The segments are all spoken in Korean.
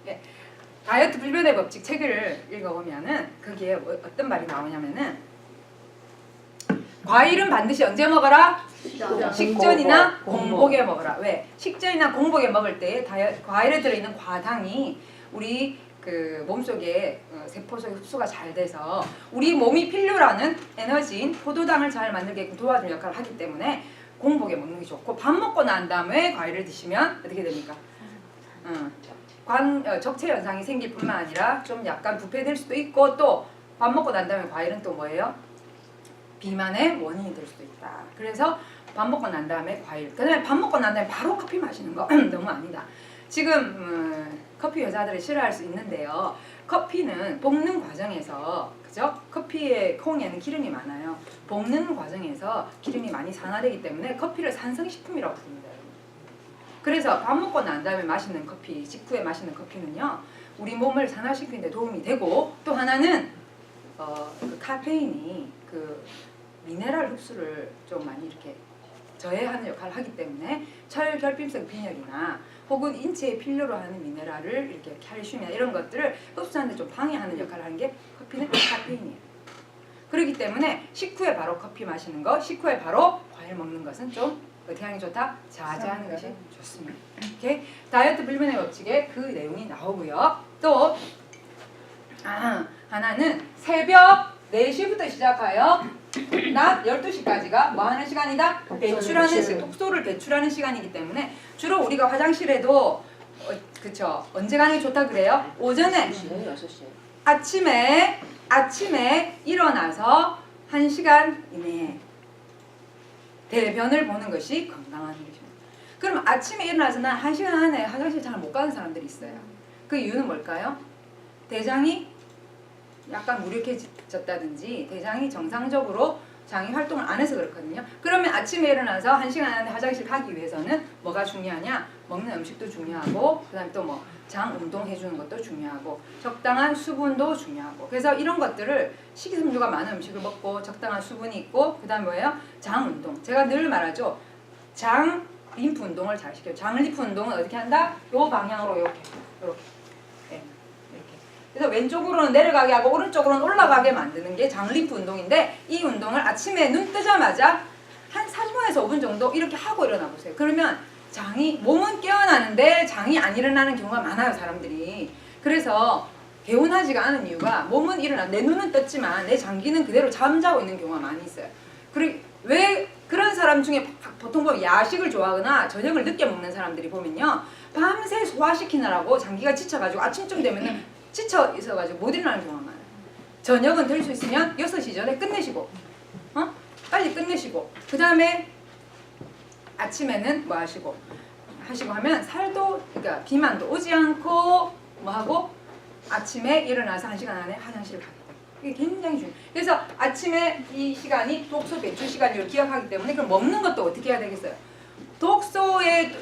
예. 다이어트 불변의 법칙 책을 읽어보면은 거기에 어떤 말이 나오냐면은 과일은 반드시 언제 먹어라? 식전이나 공복에 먹어라. 왜? 식전이나 공복에 먹을 때 과일에 들어있는 과당이 우리 그 몸속에 세포 속에 흡수가 잘 돼서 우리 몸이 필요로 하는 에너지인 포도당을 잘 만들게 도와주는 역할을 하기 때문에 공복에 먹는 게 좋고, 밥 먹고 난 다음에 과일을 드시면 어떻게 됩니까? 적체 현상이 생길 뿐만 아니라 좀 약간 부패될 수도 있고, 또 밥 먹고 난 다음에 과일은 또 뭐예요? 비만의 원인이 될 수도 있다. 그래서 밥 먹고 난 다음에 과일, 그 다음에 밥 먹고 난 다음에 바로 커피 마시는 거 너무 아니다. 지금 커피 여자들이 싫어할 수 있는데요. 커피는 볶는 과정에서, 그죠? 커피의 콩에는 기름이 많아요. 볶는 과정에서 기름이 많이 산화되기 때문에 커피를 산성식품이라고 부릅니다. 그래서 밥 먹고 난 다음에 마시는 커피, 직후에 마시는 커피는요, 우리 몸을 산화시키는 데 도움이 되고, 또 하나는 그 카페인이 그 미네랄 흡수를 좀 많이 이렇게 저해하는 역할을 하기 때문에 철결핍성 빈혈이나 혹은 인체에 필요로 하는 미네랄을 이렇게 칼슘이나 이런 것들을 흡수하는 데 좀 방해하는 역할을 하는 게 커피는 카페인이에요. 그렇기 때문에 식후에 바로 커피 마시는 거, 식후에 바로 과일 먹는 것은 좀 어떻게 하는 게 좋다? 자제하는 것이 좋습니다. 이렇게 다이어트 불변의 법칙에 그 내용이 나오고요. 또 하나는 새벽 4시부터 시작하여 낮 12시까지가 뭐 하는 시간이다? 배출하는 시간, 독소를 배출하는 시간이기 때문에 주로 우리가 화장실에도 그쵸? 언제 가는 게 좋다 그래요? 오전에 6시에 아침에 일어나서 1시간 이내에 대변을 보는 것이 건강한 것입니다. 그럼 아침에 일어나서 난 1시간 안에 화장실 잘 못 가는 사람들이 있어요. 그 이유는 뭘까요? 대장이 약간 무력해졌다든지 대장이 정상적으로 장이 활동을 안 해서 그렇거든요. 그러면 아침에 일어나서 1시간 안에 화장실 가기 위해서는 뭐가 중요하냐? 먹는 음식도 중요하고, 그 다음에 또 뭐 장 운동해주는 것도 중요하고, 적당한 수분도 중요하고, 그래서 이런 것들을 식이섬유가 많은 음식을 먹고 적당한 수분이 있고, 그 다음에 뭐예요? 장 운동. 제가 늘 말하죠. 장 림프 운동을 잘 시켜요. 장 림프 운동은 어떻게 한다? 요 방향으로 이렇게. 네, 이렇게. 그래서 왼쪽으로는 내려가게 하고 오른쪽으로는 올라가게 만드는 게 장 림프 운동인데, 이 운동을 아침에 눈 뜨자마자 한 3분에서 5분 정도 이렇게 하고 일어나 보세요. 그러면 몸은 깨어나는데 장이 안 일어나는 경우가 많아요, 사람들이. 그래서 개운하지가 않은 이유가 몸은 내 눈은 떴지만 내 장기는 그대로 잠자고 있는 경우가 많이 있어요. 그리고 왜 그런 사람 중에 보통 보면 야식을 좋아하거나 저녁을 늦게 먹는 사람들이 보면요, 밤새 소화시키느라고 장기가 지쳐가지고 아침쯤 되면은 지쳐 있어가지고 못 일어나는 경우가 많아요. 저녁은 될 수 있으면 6시 전에 끝내시고, 빨리 끝내시고, 그 다음에 아침에는 뭐 하시고 하면 살도, 그러니까 비만도 오지 않고 뭐 하고 아침에 일어나서 1시간 안에 화장실을 가겠다. 이게 굉장히 중요해요. 그래서 아침에 이 시간이 독소 배출 시간을 기억하기 때문에 그럼 먹는 것도 어떻게 해야 되겠어요? 독소에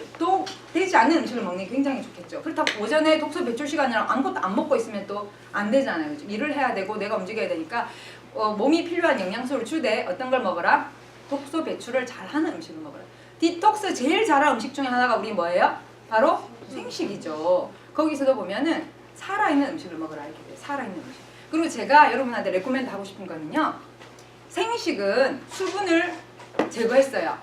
되지 않는 음식을 먹는 게 굉장히 좋겠죠. 그렇다고 오전에 독소 배출 시간이랑 아무것도 안 먹고 있으면 또 안 되잖아요. 그렇죠? 일을 해야 되고 내가 움직여야 되니까 몸이 필요한 영양소를 주되 어떤 걸 먹어라? 독소 배출을 잘하는 음식을 먹어라. 디톡스 제일 잘하는 음식 중에 하나가 우리 뭐예요? 바로 생식이죠. 거기서도 보면은 살아있는 음식을 먹으라 이렇게 돼요. 살아있는 음식. 그리고 제가 여러분한테 레코멘드 하고 싶은 거는요, 생식은 수분을 제거했어요.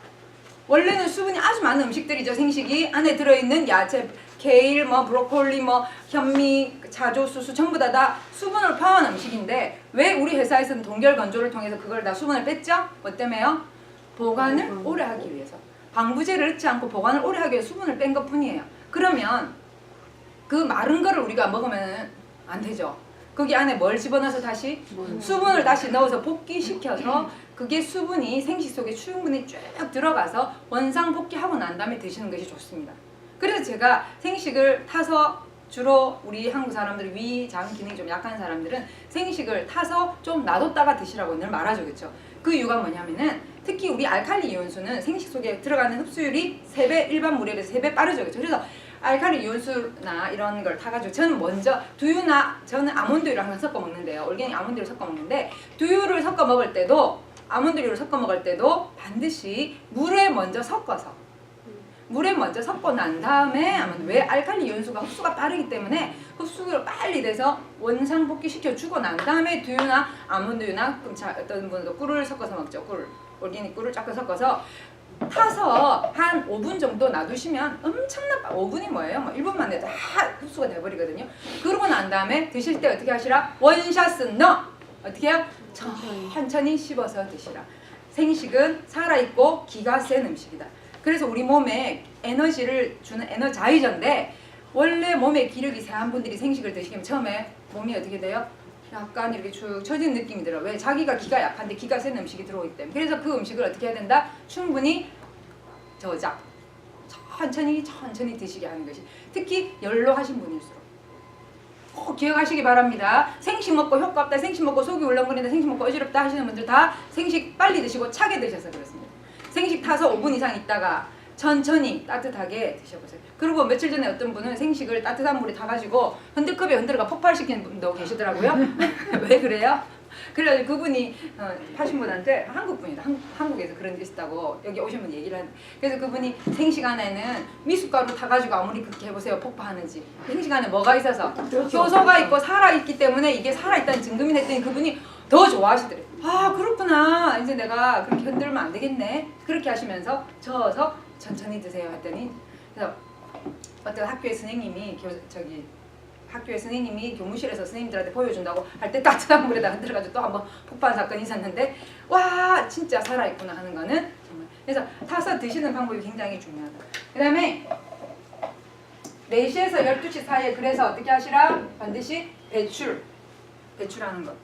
원래는 수분이 아주 많은 음식들이죠. 생식이 안에 들어있는 야채, 케일, 브로콜리, 현미, 자조수수 전부 다 수분을 포함한 음식인데 왜 우리 회사에서는 동결 건조를 통해서 그걸 다 수분을 뺐죠? 뭐 때문에요? 보관을 오래 하기 위해서. 방부제를 넣지 않고 보관을 오래 하기 위해서 수분을 뺀 것뿐이에요. 그러면 그 마른 거를 우리가 먹으면 안 되죠. 거기 안에 뭘 집어넣어서 다시? 수분을 다시 넣어서 복귀시켜서 그게 수분이 생식 속에 충분히 쭉 들어가서 원상 복귀하고 난 다음에 드시는 것이 좋습니다. 그래서 제가 생식을 타서 주로 우리 한국 사람들 위장 기능이 좀 약한 사람들은 생식을 타서 좀 놔뒀다가 드시라고 늘 말하죠. 그렇죠? 그 이유가 뭐냐면은 특히 우리 알칼리 이온수는 생식 속에 들어가는 흡수율이 3배, 일반 물에 비해서 3배 빠르죠. 그렇죠? 그래서 알칼리 이온수나 이런 걸 타가지고 저는 먼저 저는 아몬드유를 항상 섞어 먹는데요. 올게닉 아몬드유를 섞어 먹는데 두유를 섞어 먹을 때도 아몬드유를 섞어 먹을 때도 반드시 물에 먼저 섞고 난 다음에 왜 알칼리 이온수가 흡수가 빠르기 때문에 흡수가 빨리 돼서 원상복귀 시켜주고 난 다음에 두유나 아몬드유나 어떤 분은 꿀을 섞어서 먹죠. 꿀, 올기닉 꿀을 쫙 섞어서 타서 한 5분 정도 놔두시면 엄청난 5분이 뭐예요? 뭐 1분만 내도 다 흡수가 돼버리거든요. 그러고 난 다음에 드실 때 어떻게 하시라? 원샷은 어떻게 해요? 천천히 씹어서 드시라. 생식은 살아있고 기가 센 음식이다. 그래서 우리 몸에 에너지를 주는 에너자이저인데 원래 몸에 기력이 세한 분들이 생식을 드시면 처음에 몸이 어떻게 돼요? 약간 이렇게 축 처진 느낌이 들어요. 왜? 자기가 기가 약한데 기가 센 음식이 들어오기 때문에. 그래서 그 음식을 어떻게 해야 된다? 충분히 저작. 천천히 드시게 하는 것이. 특히 연로하신 분일수록. 꼭 기억하시기 바랍니다. 생식 먹고 효과 없다, 생식 먹고 속이 울렁거린다, 생식 먹고 어지럽다 하시는 분들 다 생식 빨리 드시고 차게 드셔서 그렇습니다. 생식 타서 5분 이상 있다가 천천히 따뜻하게 드셔보세요. 그리고 며칠 전에 어떤 분은 생식을 따뜻한 물에 타가지고 흔들컵에 흔들어가 폭발시키는 분도 계시더라고요. 왜 그래요? 그래서 그분이 하신 분한테 한국분이다. 한국에서 그런 게 있다고 여기 오신 분 얘기를 하는데, 그래서 그분이 생식 안에는 미숫가루 타가지고 아무리 그렇게 해보세요 폭파하는지, 생식 안에 뭐가 있어서 효소가 있고 살아있기 때문에 이게 살아있다는 증거이 됐더니 그분이 더 좋아하시더래요. 아 그렇구나, 이제 내가 그렇게 흔들면 안 되겠네. 그렇게 하시면서 저어서 천천히 드세요 했더니, 그래서 어떤 학교의 선생님이 학교의 선생님이 교무실에서 선생님들한테 보여준다고 할 때 따뜻한 물에다 흔들어가지고 또 한번 폭발한 사건이 있었는데, 와 진짜 살아있구나 하는 거는 정말. 그래서 타서 드시는 방법이 굉장히 중요하다. 그 다음에 4시에서 12시 사이에 그래서 어떻게 하시라? 반드시 배출하는 것.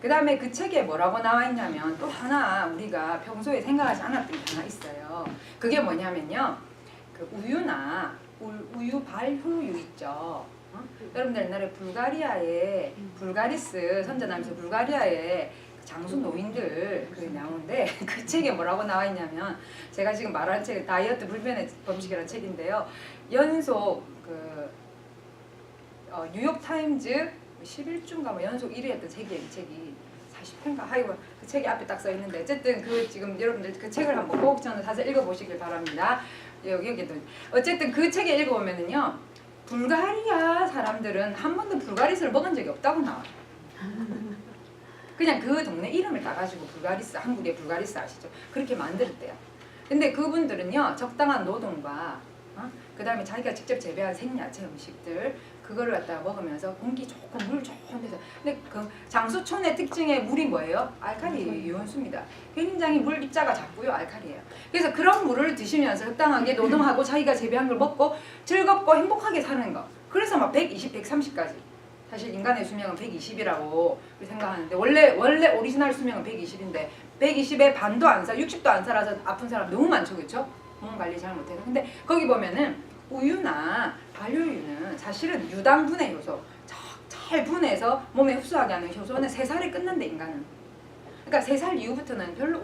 그 다음에 그 책에 뭐라고 나와 있냐면 또 하나 우리가 평소에 생각하지 않았던 게 하나 있어요. 그게 뭐냐면요, 그 우유나 우유 발효유 있죠. 여러분들 옛날에 불가리아에 불가리스 선전하면서 불가리아에 장수 노인들 그 나오는데 그 책에 뭐라고 나와 있냐면, 제가 지금 말하는 책 다이어트 불변의 법칙이라는 책인데요. 연속 뉴욕 타임즈 11주인가 뭐 연속 1위 했던 책이에요. 이 책이 40회인가 하이고 그 책이 앞에 딱 써 있는데, 어쨌든 그 지금 여러분들 그 책을 한번 꼭 저는 사서 읽어보시길 바랍니다. 여기도 어쨌든 그 책에 읽어보면은요, 불가리아 사람들은 한 번도 불가리스를 먹은 적이 없다고 나와요. 그냥 그 동네 이름을 따가지고 불가리스, 한국의 불가리스 아시죠? 그렇게 만들었대요. 근데 그분들은요, 적당한 노동과 그 다음에 자기가 직접 재배한 생야채 음식들 그거를 갖다가 먹으면서 공기 좋고 물 좋은 데서. 근데 그 장수촌의 특징의 물이 뭐예요? 알칼리 유원수입니다. 굉장히 물 입자가 작고요, 알칼리예요. 그래서 그런 물을 드시면서 적당하게 노동하고 자기가 재배한 걸 먹고 즐겁고 행복하게 사는 거. 그래서 막 120, 130까지. 사실 인간의 수명은 120이라고 생각하는데 원래 오리지널 수명은 120인데 120에 반도 안 살, 60도 안 살아서 아픈 사람 너무 많죠, 그렇죠? 몸 관리 잘 못해서. 근데 거기 보면은 우유나 발효유는 사실은 유당분해 효소, 잘 분해서 몸에 흡수하게 하는 효소는 3살에 끝난대, 인간은. 그러니까 3살 이후부터는 별로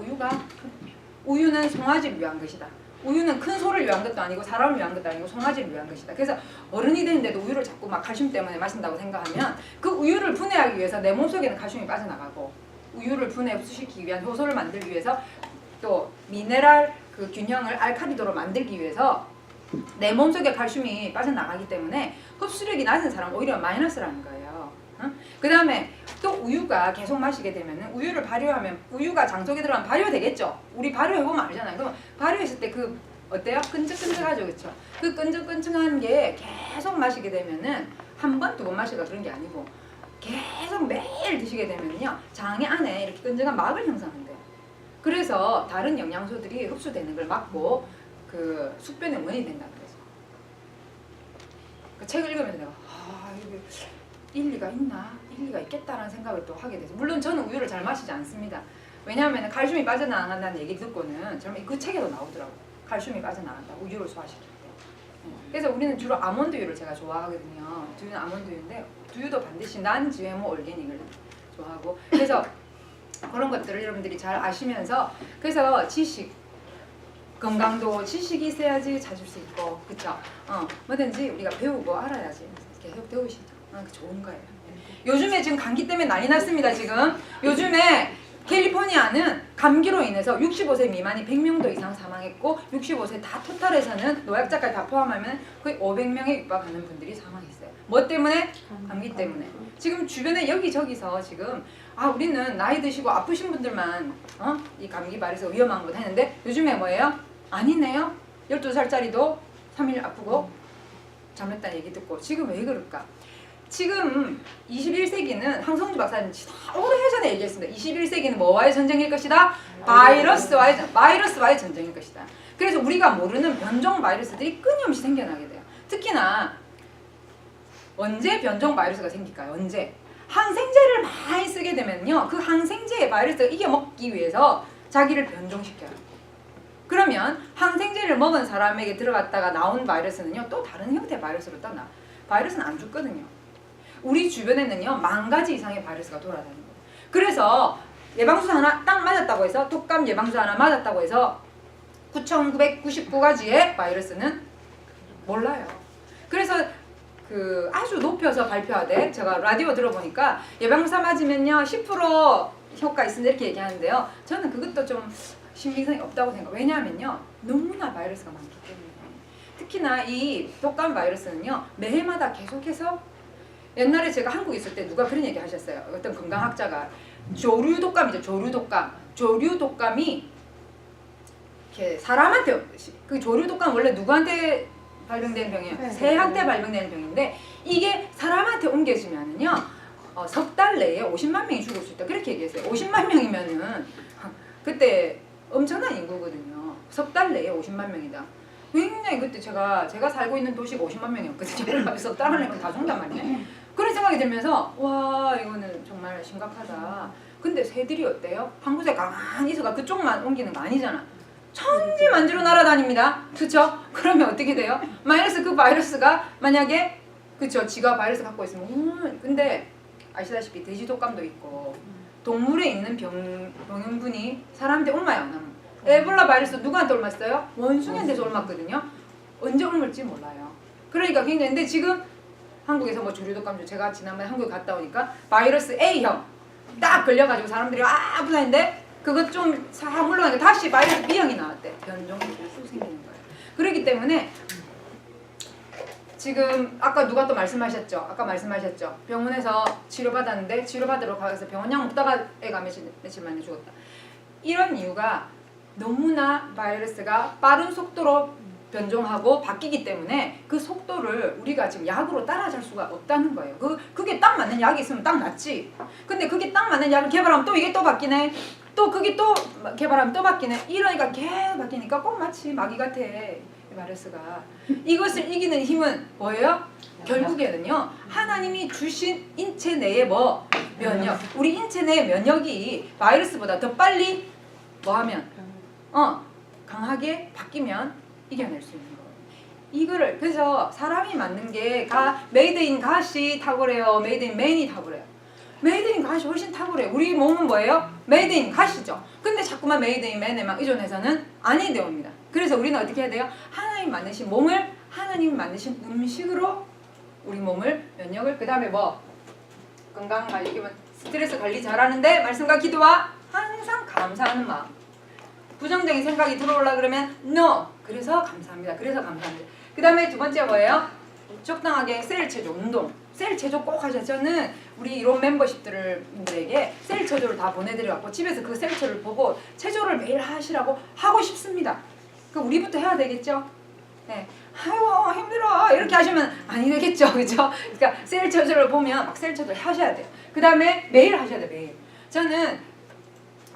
우유는 송아지를 위한 것이다. 우유는 큰 소를 위한 것도 아니고 사람을 위한 것도 아니고 송아지를 위한 것이다. 그래서 어른이 되는데도 우유를 자꾸 막 칼슘 때문에 마신다고 생각하면 그 우유를 분해하기 위해서 내 몸속에는 칼슘이 빠져나가고, 우유를 분해 흡수시키기 위한 효소를 만들기 위해서 또 미네랄 그 균형을 알칼리도로 만들기 위해서 내 몸속에 칼슘이 빠져나가기 때문에 흡수력이 낮은 사람은 오히려 마이너스라는 거예요. 그 다음에 또 우유가 계속 마시게 되면 우유를 발효하면 우유가 장 속에 들어가면 발효되겠죠. 우리 발효해보면 알잖아요. 그럼 발효했을 때 그 어때요? 끈적끈적하죠, 그렇죠? 그 끈적끈적한 게 계속 마시게 되면은 한 번, 두 번 마시가 그런 게 아니고 계속 매일 드시게 되면요, 장의 안에 이렇게 끈적한 막을 형성한대요. 그래서 다른 영양소들이 흡수되는 걸 막고 그 숙변의 원인이 된다는 거죠. 그 책을 읽으면서 내가 이게 일리가 있나? 일리가 있겠다라는 생각을 또 하게 되죠. 물론 저는 우유를 잘 마시지 않습니다. 왜냐하면 칼슘이 빠져나간다는 얘기 듣고는 저는 그 책에도 나오더라고요. 칼슘이 빠져나간다, 우유를 소화시킬 때. 그래서 우리는 주로 아몬드유를 제가 좋아하거든요. 두유는 아몬드유인데 두유도 반드시 난 GMO 올게닉을 좋아하고, 그래서 그런 것들을 여러분들이 잘 아시면서, 그래서 지식, 건강도 지식이 있어야지 찾을 수 있고, 그쵸? 뭐든지 우리가 배우고 알아야지. 계속 배우시죠. 좋은 거예요. 요즘에 지금 감기 때문에 난리 났습니다. 지금 요즘에 캘리포니아는 감기로 인해서 65세 미만이 100명도 이상 사망했고 65세 다 토탈에서는 노약자까지 다 포함하면 거의 500명에 육박하는 분들이 사망했어요. 뭐 때문에? 감기 때문에. 지금 주변에 여기저기서 지금 우리는 나이 드시고 아프신 분들만 이 감기 바이러스가 위험한 거 했는데 요즘에 뭐예요? 아니네요. 12살짜리도 3일 아프고 잠했다는 얘기 듣고 지금 왜 그럴까? 지금 21세기는 황성주 박사님 오래전에 얘기했습니다. 21세기는 뭐와의 전쟁일 것이다? 바이러스와의 전쟁일 것이다. 그래서 우리가 모르는 변종 바이러스들이 끊임없이 생겨나게 돼요. 특히나 언제 변종 바이러스가 생길까요? 언제? 항생제를 많이 쓰게 되면요. 그 항생제의 바이러스가 이겨먹기 위해서 자기를 변종시켜요. 그러면 항생제를 먹은 사람에게 들어갔다가 나온 바이러스는요. 또 다른 형태의 바이러스로 떠나. 바이러스는 안 죽거든요. 우리 주변에는요. 10,000가지 이상의 바이러스가 돌아다니는 거예요. 그래서 예방주사 하나 딱 맞았다고 해서 독감 예방주사 하나 맞았다고 해서 9,999가지의 바이러스는 몰라요. 그래서 아주 높여서 발표하되 제가 라디오 들어보니까 예방주사 맞으면요 10% 효과 있습니다 이렇게 얘기하는데요. 저는 그것도 좀 신빙성이 없다고 생각해요. 왜냐하면요 너무나 바이러스가 많기 때문에. 특히나 이 독감 바이러스는요 매해마다 계속해서 옛날에 제가 한국에 있을 때 누가 그런 얘기 하셨어요. 어떤 건강학자가 조류독감이죠. 조류독감이 이렇게 사람한테 그 조류독감 원래 누구한테 발병되는 병이에요? 새한테 발병되는 병인데 이게 사람한테 옮겨지면은요 석 달 내에 50만 명이 죽을 수 있다 그렇게 얘기했어요. 50만 명이면은 그때 엄청난 인구거든요. 석 달 내에 50만 명이다. 굉장히 그때 제가 살고 있는 도시가 50만 명이었거든요. 석 달 안에 다 죽는단 말이에요. 그런 생각이 들면서 와 이거는 정말 심각하다. 근데 새들이 어때요? 한 곳에 가만히 있어가 그쪽만 옮기는 거 아니잖아. 천지만주로 날아다닙니다. 그쵸? 그러면 어떻게 돼요? 그 바이러스가 만약에 그쵸? 지가 바이러스 갖고 있으면 근데 아시다시피 돼지독감도 있고 동물에 있는 병원군이 사람한테 옮아요. 안 옮아요? 에볼라 바이러스 누구한테 옮았어요? 원숭이한테서 옮았거든요. 언제 옮을지 몰라요. 그러니까 굉장히 근데 지금 한국에서 뭐 조류독감 제가 지난번에 한국에 갔다 오니까 바이러스 A형 딱 걸려가지고 사람들이 아프다 했는데 그것 좀 싹 물러가니까 다시 바이러스 B형이 나왔대. 변종이 계속 생기는 거예요. 그렇기 때문에 지금 아까 누가 또 말씀하셨죠? 병원에서 치료받았는데 치료받으러 가서 병원 약 먹다가 애가 며칠 만에 죽었다. 이런 이유가 너무나 바이러스가 빠른 속도로 변종하고 바뀌기 때문에 그 속도를 우리가 지금 약으로 따라잡을 수가 없다는 거예요. 그게 딱 맞는 약이 있으면 딱 낫지. 근데 그게 딱 맞는 약을 개발하면 또 이게 또 바뀌네. 또 그게 또 개발하면 또 바뀌네. 이러니까 계속 바뀌니까 꼭 마치 마귀 같아. 이 바이러스가. 이것을 이기는 힘은 뭐예요? 결국에는요. 하나님이 주신 인체 내의 면역. 우리 인체 내의 면역이 바이러스보다 더 빨리 뭐하면 강하게 바뀌면 이겨낼 수 있는 거예요. 이거를 그래서 사람이 만든 게 메이드 인 갓이 탁월해요. 메이드 인 맨이 탁월해요. 메이드 인 갓이 훨씬 탁월해요. 우리 몸은 뭐예요? 메이드 인 갓이죠. 근데 자꾸만 메이드 인 맨에 막 의존해서는 아니 되옵니다. 그래서 우리는 어떻게 해야 돼요? 하나님 만드신 몸을 하나님 만드신 음식으로 우리 몸을 면역을 그 다음에 건강 관리 스트레스 관리 잘하는데 말씀과 기도와 항상 감사하는 마음. 부정적인 생각이 들어오려 그러면 no. 그래서 감사합니다. 그 다음에 두 번째 뭐예요? 적당하게 셀 체조, 운동. 셀 체조 꼭 하셔야 저는 우리 이론 멤버십들에게 셀 체조를 다 보내드려갖고 집에서 그 셀 체조를 보고 체조를 매일 하시라고 하고 싶습니다. 그럼 우리부터 해야 되겠죠? 네. 아유 힘들어 이렇게 하시면 아니 되겠죠, 그죠? 그러니까 셀 체조를 보면 막 셀 체조를 하셔야 돼요. 그 다음에 매일 하셔야 돼요, 매일. 저는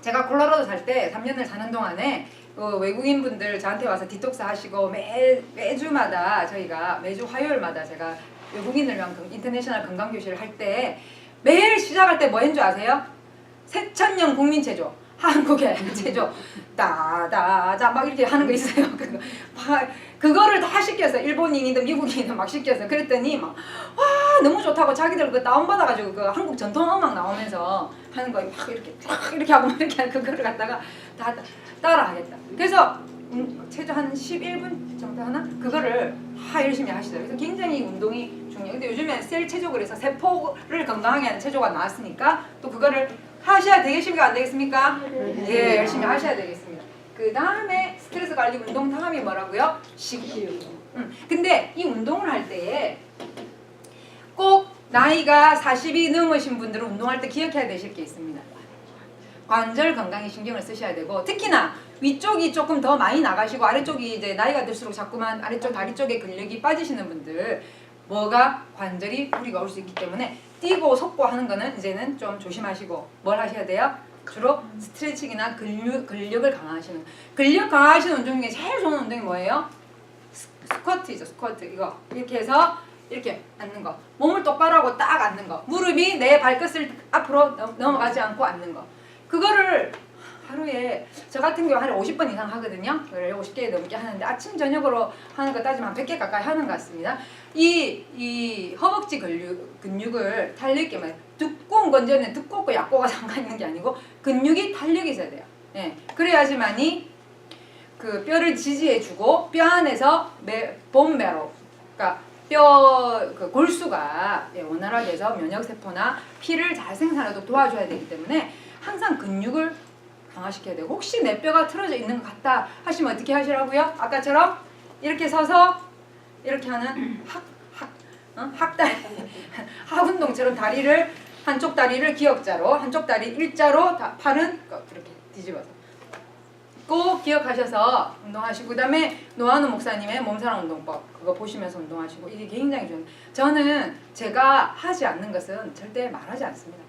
제가 콜로라도 살 때 3년을 사는 동안에 외국인분들 저한테 와서 디톡스 하시고 매주마다 저희가 매주 화요일마다 제가 외국인을 위한 인터내셔널 건강교실을 할 때 매일 시작할 때 뭐 했는 줄 아세요? 새천년 국민체조 한국의 체조 따다자 막 이렇게 하는 거 있어요. 그거를 다 시켜서 일본인이든 미국인이든 막 시켜서 그랬더니 막 와 너무 좋다고 자기들 그 다운받아가지고 그 한국 전통음악 나오면서 하는 거 막 이렇게 하고 막 이렇게 하는 그거를 갖다가 다 따라 하겠다. 그래서 체조 한 11분 정도 하나? 그거를 열심히 하시더라고요. 그래서 굉장히 운동이 중요해요. 근데 요즘에 셀 체조 그래서 세포를 건강하게 하는 체조가 나왔으니까 또 그거를 하셔야 되겠습니까? 안 되겠습니까? 예, 열심히 하셔야 되겠습니다. 그 다음에 스트레스 관리 운동 다음이 뭐라고요? 식욕. 근데 이 운동을 할 때에 꼭 나이가 40이 넘으신 분들은 운동할 때 기억해야 되실 게 있습니다. 관절 건강에 신경을 쓰셔야 되고, 특히나 위쪽이 조금 더 많이 나가시고 아래쪽이 이제 나이가 들수록 자꾸만 아래쪽 다리 쪽에 근력이 빠지시는 분들, 뭐가 관절이 무리가 올 수 있기 때문에 뛰고 섰고 하는 거는 이제는 좀 조심하시고 뭘 하셔야 돼요? 주로 스트레칭이나 근력을 강화하시는, 근력 강화하시는 운동 중에 제일 좋은 운동이 뭐예요? 스쿼트이죠. 스쿼트. 이거 이렇게 해서 이렇게 앉는 거, 몸을 똑바로 하고 딱 앉는 거, 무릎이 내 발끝을 앞으로 넘어가지 않고 앉는 거, 그거를 하루에 저 같은 경우 하루에 50번 이상 하거든요. 50개 넘게 하는데 아침 저녁으로 하는 거 따지면 한 100개 가까이 하는 것 같습니다. 이 허벅지 근육을 탄력있게 말해요. 두꺼운 건전은 두껍고 얕고가 상관있는 게 아니고 근육이 탄력이 있어야 돼요. 예, 그래야지만이 그 뼈를 지지해주고 뼈 안에서 본메로, 그러니까 뼈 그 골수가 원활하게 해서 면역세포나 피를 잘 생산하도록 도와줘야 되기 때문에 항상 근육을 강화시켜야 되고, 혹시 내 뼈가 틀어져 있는 것 같다 하시면 어떻게 하시라고요? 아까처럼 이렇게 서서 이렇게 하는 학다리 하운동처럼 다리를, 한쪽 다리를 기역자로, 한쪽 다리 일자로, 팔은 이렇게 뒤집어서 꼭 기억하셔서 운동하시고, 그 다음에 노한우 목사님의 몸사랑 운동법 그거 보시면서 운동하시고, 이게 굉장히 좋은. 저는 제가 하지 않는 것은 절대 말하지 않습니다.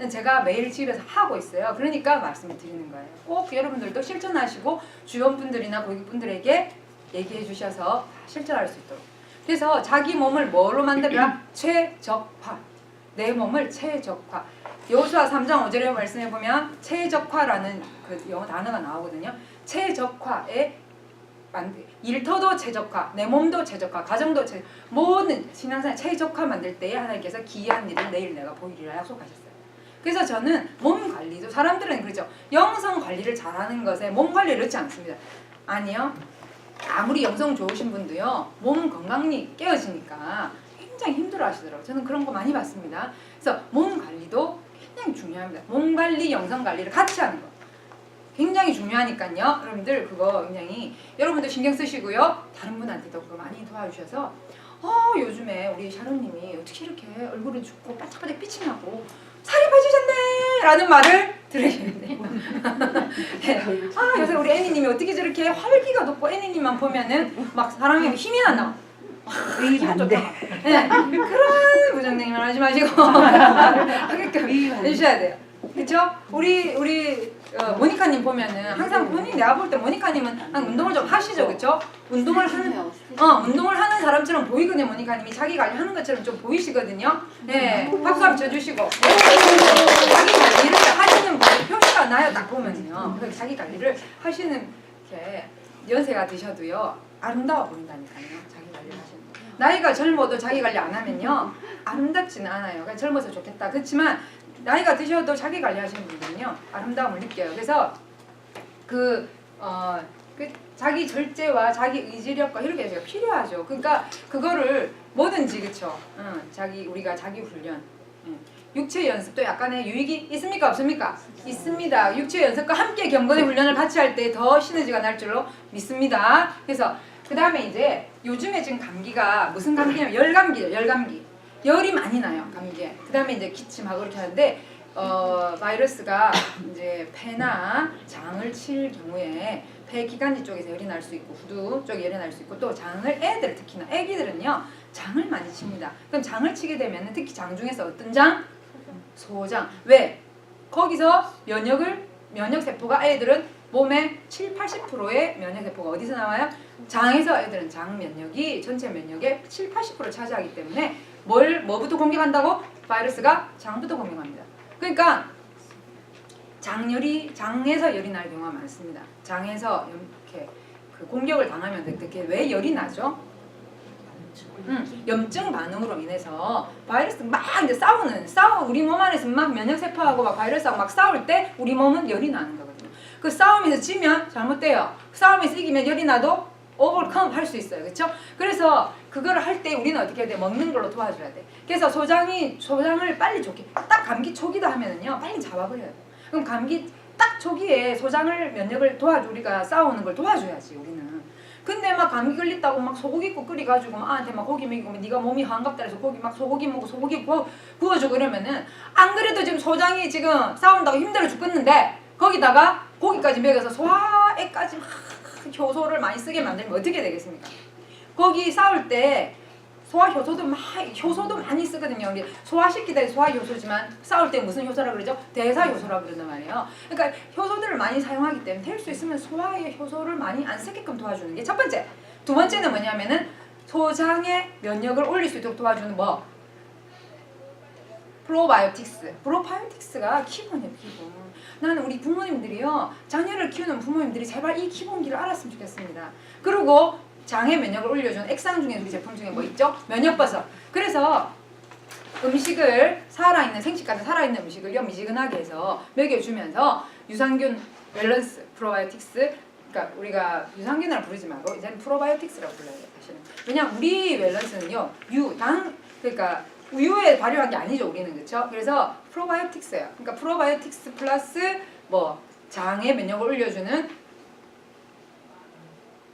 제가 매일 집에서 하고 있어요. 그러니까 말씀을 드리는 거예요. 꼭 여러분들도 실천하시고 주변분들이나 고객분들에게 얘기해 주셔서 실천할 수 있도록. 그래서 자기 몸을 뭐로 만들라? 최적화. 내 몸을 최적화. 여호수아 3장 5절에 말씀해 보면 최적화라는 그 영어 단어가 나오거든요. 최적화에 일터도 최적화, 내 몸도 최적화, 가정도 최적화, 모든 신앙생활 최적화 만들 때에 하나님께서 기이한 일을 내일 내가 보이리라 약속하셨어요. 그래서 저는 몸 관리도, 사람들은 그렇죠, 영성 관리를 잘하는 것에 몸 관리를 넣지 않습니다. 아니요. 아무리 영성 좋으신 분도요, 몸 건강이 깨어지니까 굉장히 힘들어 하시더라고요. 저는 그런 거 많이 봤습니다. 그래서 몸 관리도 굉장히 중요합니다. 몸 관리, 영성 관리를 같이 하는 거 굉장히 중요하니까요. 여러분들 그거 굉장히 여러분도 신경 쓰시고요. 다른 분한테도 그거 많이 도와주셔서 요즘에 우리 샤론님이 어떻게 이렇게 얼굴은 좋고 반짝반짝 빛이 나고 살이 빠지셨네 라는 말을 들으셔야 돼요. 네. 요새 우리 애니님이 어떻게 저렇게 활기가 돋고, 애니님만 보면은 막 사람이 힘이 나나. 기분 좋다. 네. 그런 부정행위를 하지 마시고 하게끔 해주셔야 돼요. 그렇죠? 우리 모니카님 보면은 항상 본인, 내가 볼 때 모니카님은 운동을 좀 하시죠, 그렇죠? 운동을 하는 사람처럼 보이거든요. 모니카님이 자기 관리하는 것처럼 좀 보이시거든요. 네, 박수 한번 쳐주시고. 자기 관리를 하시는 분이 표시가 나요, 딱 보면요. 자기 관리를 하시는 게 연세가 드셔도요 아름다워 보인다니까요. 자기 관리를 하시는 거. 나이가 젊어도 자기 관리 안 하면요 아름답지는 않아요. 그러니까 젊어서 좋겠다. 그렇지만 나이가 드셔도 자기 관리하시는 분들은요 아름다움을 느껴요. 그래서 그 자기 절제와 자기 의지력과 이런 게 필요하죠. 그러니까 그거를 뭐든지, 그쵸? 우리가 자기 훈련, 육체 연습도 약간의 유익이 있습니까, 없습니까? 있습니다. 육체 연습과 함께 경건의 훈련을 같이 할 때 더 시너지가 날 줄로 믿습니다. 그래서 그 다음에 이제 요즘에 지금 감기가 무슨 감기냐면 열감기죠. 열감기. 열이 많이 나요, 감기에. 그 다음에 이제 기침하고 그렇게 하는데, 바이러스가 이제 폐나 장을 칠 경우에 폐 기관지 쪽에서 열이 날 수 있고, 후두 쪽에 열이 날 수 있고, 또 장을, 애들 특히나 애기들은요 장을 많이 칩니다. 그럼 장을 치게 되면 특히 장 중에서 어떤 장? 소장. 왜? 거기서 면역세포가, 애들은 몸의 70~80%의 면역세포가 어디서 나와요? 장에서. 애들은 장 면역이 전체 면역의 70~80%를 차지하기 때문에 뭐부터 공격한다고? 바이러스가 장부터 공격합니다. 그러니까 장에서 열이 날 경우가 많습니다. 장에서 이렇게 그 공격을 당하면 어떻게, 왜 열이 나죠? 염증 반응으로 인해서 바이러스 막 이제 우리 몸 안에서 막 면역세포하고 막 바이러스하고 막 싸울 때 우리 몸은 열이 나는 거거든요. 그 싸움에서 지면 잘못돼요. 싸움에서 이기면 열이 나도 오버컴 할 수 있어요. 그렇죠? 그래서 그거를 할 때 우리는 어떻게 해야 돼? 먹는 걸로 도와줘야 돼. 그래서 소장을 빨리 좋게 딱 감기 초기다 하면은요 빨리 잡아버려야 돼. 그럼 감기 딱 초기에 소장을 면역을 우리가 싸우는 걸 도와줘야지 우리는. 근데 막 감기 걸렸다고 막 소고기국 끓여가지고 막 아한테 막 고기 먹이고 네가 몸이 한갑다 해서 고기 막 소고기 먹고 소고기 구워주고 이러면은 안 그래도 지금 소장이 지금 싸운다고 힘들어 죽겠는데 거기다가 고기까지 먹여서 소화에까지 막 효소를 많이 쓰게 만들면 어떻게 되겠습니까? 거기 싸울 때 효소도 많이 쓰거든요. 우리 소화시키다 소화효소지만 싸울 때 무슨 효소라 그러죠? 대사효소라 그런단 말이에요. 그러니까 효소들을 많이 사용하기 때문에 될 수 있으면 소화의 효소를 많이 안 쓰게끔 도와주는 게 첫 번째. 두 번째는 뭐냐면은 소장의 면역을 올릴 수 있도록 도와주는 뭐? 프로바이오틱스. 프로바이오틱스가 기본이에요, 기본. 나는 우리 부모님들이요, 자녀를 키우는 부모님들이 제발 이 기본기를 알았으면 좋겠습니다. 그리고 장의 면역을 올려주는 액상 중에 우리 제품 중에 뭐 있죠? 면역버섯. 그래서 음식을 생식까지 살아있는 음식을요 미지근하게 해서 먹여주면서 유산균 밸런스 프로바이오틱스. 그러니까 우리가 유산균이라고 부르지 말고 이제는 프로바이오틱스라고 불러야 돼요. 사실은. 왜냐면 우리 밸런스는요 그러니까 우유에 발효한 게 아니죠 우리는. 그렇죠? 그래서 프로바이오틱스예요. 그러니까 프로바이오틱스 플러스 뭐 장의 면역을 올려주는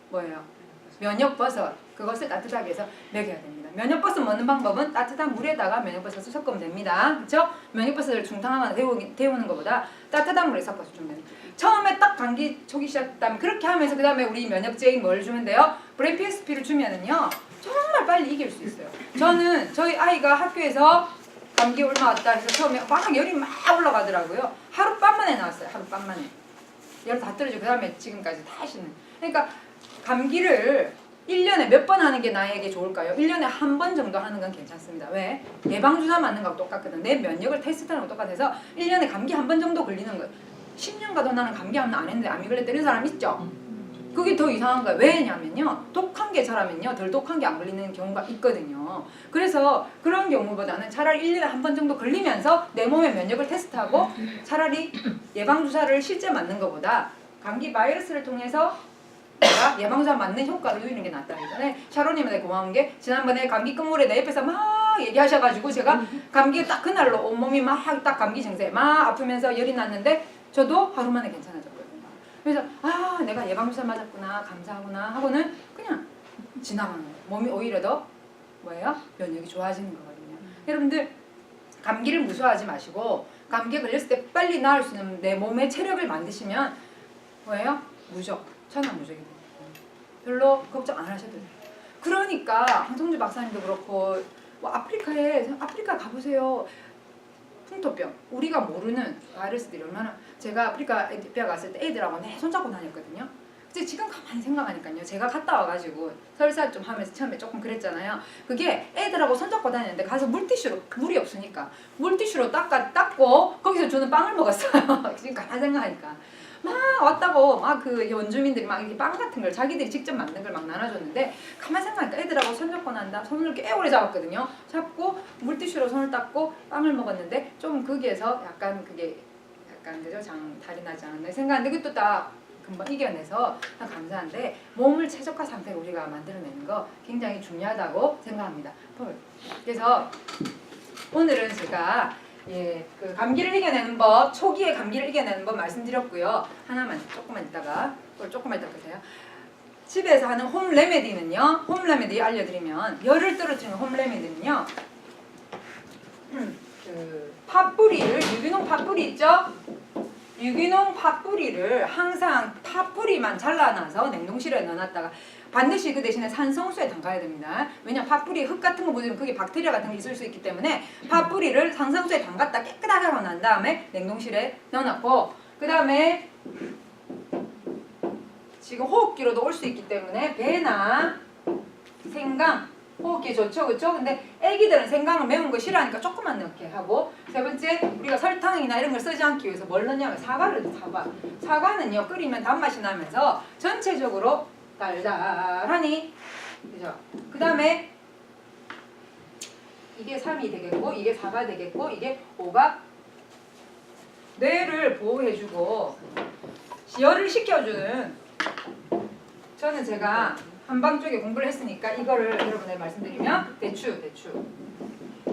뭐예요? 면역버섯. 그것을 따뜻하게 해서 먹여야 됩니다. 면역버섯 먹는 방법은 따뜻한 물에다가 면역버섯을 섞으면 됩니다. 그렇죠? 면역버섯을 중탕하거나 데우는 것보다 따뜻한 물에 섞어서 주면 됩니다. 처음에 딱 감기 초기 시작했다면 그렇게 하면서 그 다음에 우리 면역제인 뭘 주면 돼요? 브레피에스피를 주면은요 정말 빨리 이길 수 있어요. 저는 저희 아이가 학교에서 감기 얼마 왔다 해서 처음에 막 열이 막 올라가더라고요. 하룻밤 만에 나왔어요. 하룻밤 만에. 열 다 떨어지고 그 다음에 지금까지 다시는. 그러니까 감기를 1년에 몇 번 하는 게 나에게 좋을까요? 1년에 한 번 정도 하는 건 괜찮습니다. 왜? 예방주사 맞는 거하고 똑같거든. 내 면역을 테스트하는 거하고 똑같아서 1년에 감기 한 번 정도 걸리는 거예요. 10년 가도 나는 감기 안 했는데 암이 걸렸다 이런 사람 있죠? 그게 더 이상한 거예요. 왜냐면요 독한 게 잘하면요 덜 독한 게 안 걸리는 경우가 있거든요. 그래서 그런 경우보다는 차라리 1년에 한 번 정도 걸리면서 내 몸의 면역을 테스트하고 차라리 예방주사를 실제 맞는 것보다 감기 바이러스를 통해서 내가 예방주사 맞는 효과를 누리는 게 낫다. 이번에 샤론님한테 고마운 게 지난번에 감기 끝물에 내 옆에서 막 얘기하셔가지고 제가 감기 딱 그날로 온몸이 막 딱 감기 증세 막 아프면서 열이 났는데 저도 하루 만에 괜찮아졌거든요. 그래서 내가 예방주사 맞았구나 감사하구나 하고는 그냥 지나가는 거예요. 몸이 오히려 더 뭐예요? 면역이 좋아지는 거거든요. 여러분들 감기를 무서워하지 마시고 감기에 걸렸을 때 빨리 나을 수 있는 내 몸의 체력을 만드시면 뭐예요? 천하무적이 돼요. 별로 걱정 안 하셔도 돼요. 그러니까 황성주 박사님도 그렇고 뭐 아프리카 가보세요. 풍토병 우리가 모르는 바이러스들이 얼마나. 제가 아프리카 에티오피아 갔을 때 애들하고 내 손잡고 다녔거든요. 근데 지금 가만히 생각하니까요 제가 갔다 와가지고 설사 좀 하면서 처음에 조금 그랬잖아요. 그게 애들하고 손잡고 다녔는데 가서 물이 없으니까 물티슈로 닦고 거기서 주는 빵을 먹었어요. 지금 가만히 생각하니까 막 왔다고 막 그 원주민들이 막 이렇게 빵 같은 걸 자기들이 직접 만든 걸 막 나눠줬는데 가만히 생각하니까 애들하고 손잡고 난다 손을 꽤 오래 잡았거든요. 잡고 물티슈로 손을 닦고 빵을 먹었는데 좀 거기에서 약간 그죠? 달이 나지 않았나 생각하는데 그것도 다 금방 이겨내서 감사한데 몸을 최적화 상태로 우리가 만들어내는 거 굉장히 중요하다고 생각합니다. 그래서 오늘은 제가 그 감기를 이겨내는 법, 초기에 감기를 이겨내는 법 말씀드렸고요. 조금만 이따가 보세요. 집에서 하는 홈 레메디는요. 홈 레메디 알려드리면 열을 떨어뜨리는 홈 레메디는요. 그 유기농 팥뿌리 있죠? 유기농 팥뿌리를 항상 팥뿌리만 잘라놔서 냉동실에 넣어놨다가 반드시 그 대신에 산성수에 담가야 됩니다. 왜냐면 팥뿌리 흙 같은 거 묻으면 그게 박테리아 같은 게 있을 수 있기 때문에 팥뿌리를 산성수에 담갔다 깨끗하게 하고 난 다음에 냉동실에 넣어놨고 그 다음에 지금 호흡기로도 올 수 있기 때문에 배나 생강 호흡기 좋죠, 그렇죠? 근데 애기들은 생강을 매운 거 싫어하니까 조금만 넣게 하고 세 번째 우리가 설탕이나 이런 걸 쓰지 않기 위해서 뭘 넣냐면 사과는요 끓이면 단맛이 나면서 전체적으로 달달하니 그죠? 그 다음에 이게 3이 되겠고 이게 4가 되겠고 이게 5가 뇌를 보호해주고 열을 식혀주는 저는 제가 한방 쪽에 공부를 했으니까 이거를 여러분들 말씀드리면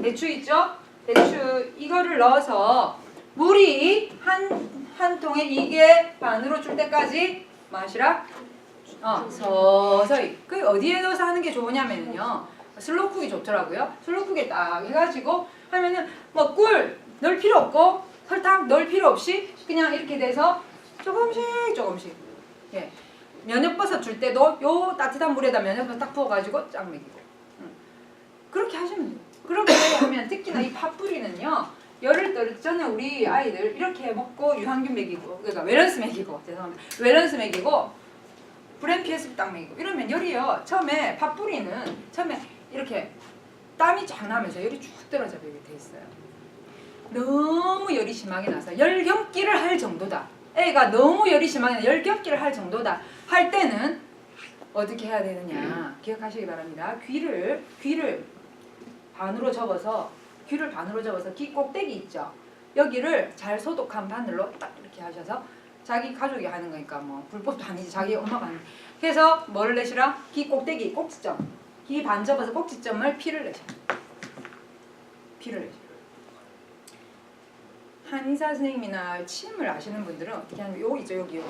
대추 있죠? 대추 이거를 넣어서 물이 한 통에 이게 반으로 줄 때까지 마시라. 서서히. 그 어디에 넣어서 하는 게 좋으냐면요. 슬로우쿡이 좋더라고요. 슬로우쿡에 딱 해가지고 하면은 뭐 꿀 넣을 필요 없고 설탕 넣을 필요 없이 그냥 이렇게 돼서 조금씩. 예. 면역버섯 줄 때도 요 따뜻한 물에다 면역버섯 딱 부어가지고 쫙 먹이고. 그렇게 하시면 돼요. 그렇게 하면 특히나 이 팥뿌리는요. 열을 떨 전에 우리 아이들 이렇게 먹고 유산균 먹이고 그러니까 웰런스 먹이고 죄송합니다. 웰런스 먹이고 브랜피에스 딱 먹이고 이러면 열이요. 처음에 팥뿌리는 처음에 이렇게 땀이 쫙 나면서 열이 쭉 떨어져 버리게 돼 있어요. 너무 열이 심하게 나서 열경기를 할 정도다. 애가 너무 열이 심하게 나서 열경기를 할 정도다. 할 때는 어떻게 해야 되느냐 기억하시기 바랍니다. 귀를 반으로 접어서 귀 꼭대기 있죠. 여기를 잘 소독한 바늘로 딱 이렇게 하셔서 자기 가족이 하는 거니까 뭐 불법도 아니지 자기 엄마가 하는 해서 뭐를 내시라? 귀 꼭대기 꼭지점 귀 반 접어서 꼭지점을 피를 내셔. 한의사 선생님이나 침을 아시는 분들은 그냥 요 있죠 여기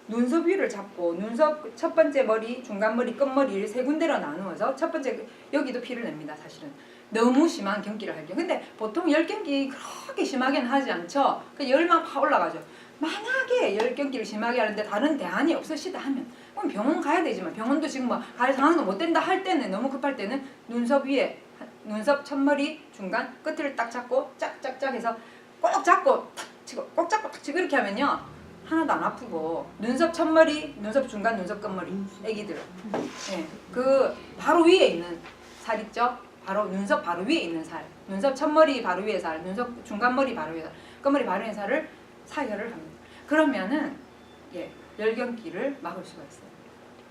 눈썹 위를 잡고 눈썹 첫 번째 머리, 중간 머리, 끝 머리를 세 군데로 나누어서 첫 번째 여기도 피를 냅니다. 사실은 너무 심한 경기를 할 경우. 근데 보통 열경기 그렇게 심하게는 하지 않죠. 그 열만 팍 올라가죠. 만약에 열경기를 심하게 하는데 다른 대안이 없으시다 하면 그럼 병원 가야 되지만 병원도 지금 뭐 갈 상황도 못 된다 할 때는 너무 급할 때는 눈썹 위에 눈썹 첫머리 중간 끝을 딱 잡고 짝짝짝 해서 꼭 잡고 탁 치고 꼭 잡고 탁 치고 이렇게 하면요. 하나도 안 아프고 눈썹 첫머리, 눈썹 중간, 눈썹 끝머리 애기들 예, 그 바로 위에 있는 살 있죠? 바로 눈썹 바로 위에 있는 살 눈썹 첫머리 바로 위에 살 눈썹 중간머리 바로 위에 살 끝머리 바로 위에 살을 사혈을 합니다. 그러면은 예, 열경기를 막을 수가 있어요.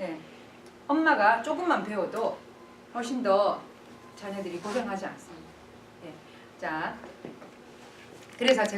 예, 엄마가 조금만 배워도 훨씬 더 자녀들이 고생하지 않습니다. 예, 자 그래서 제가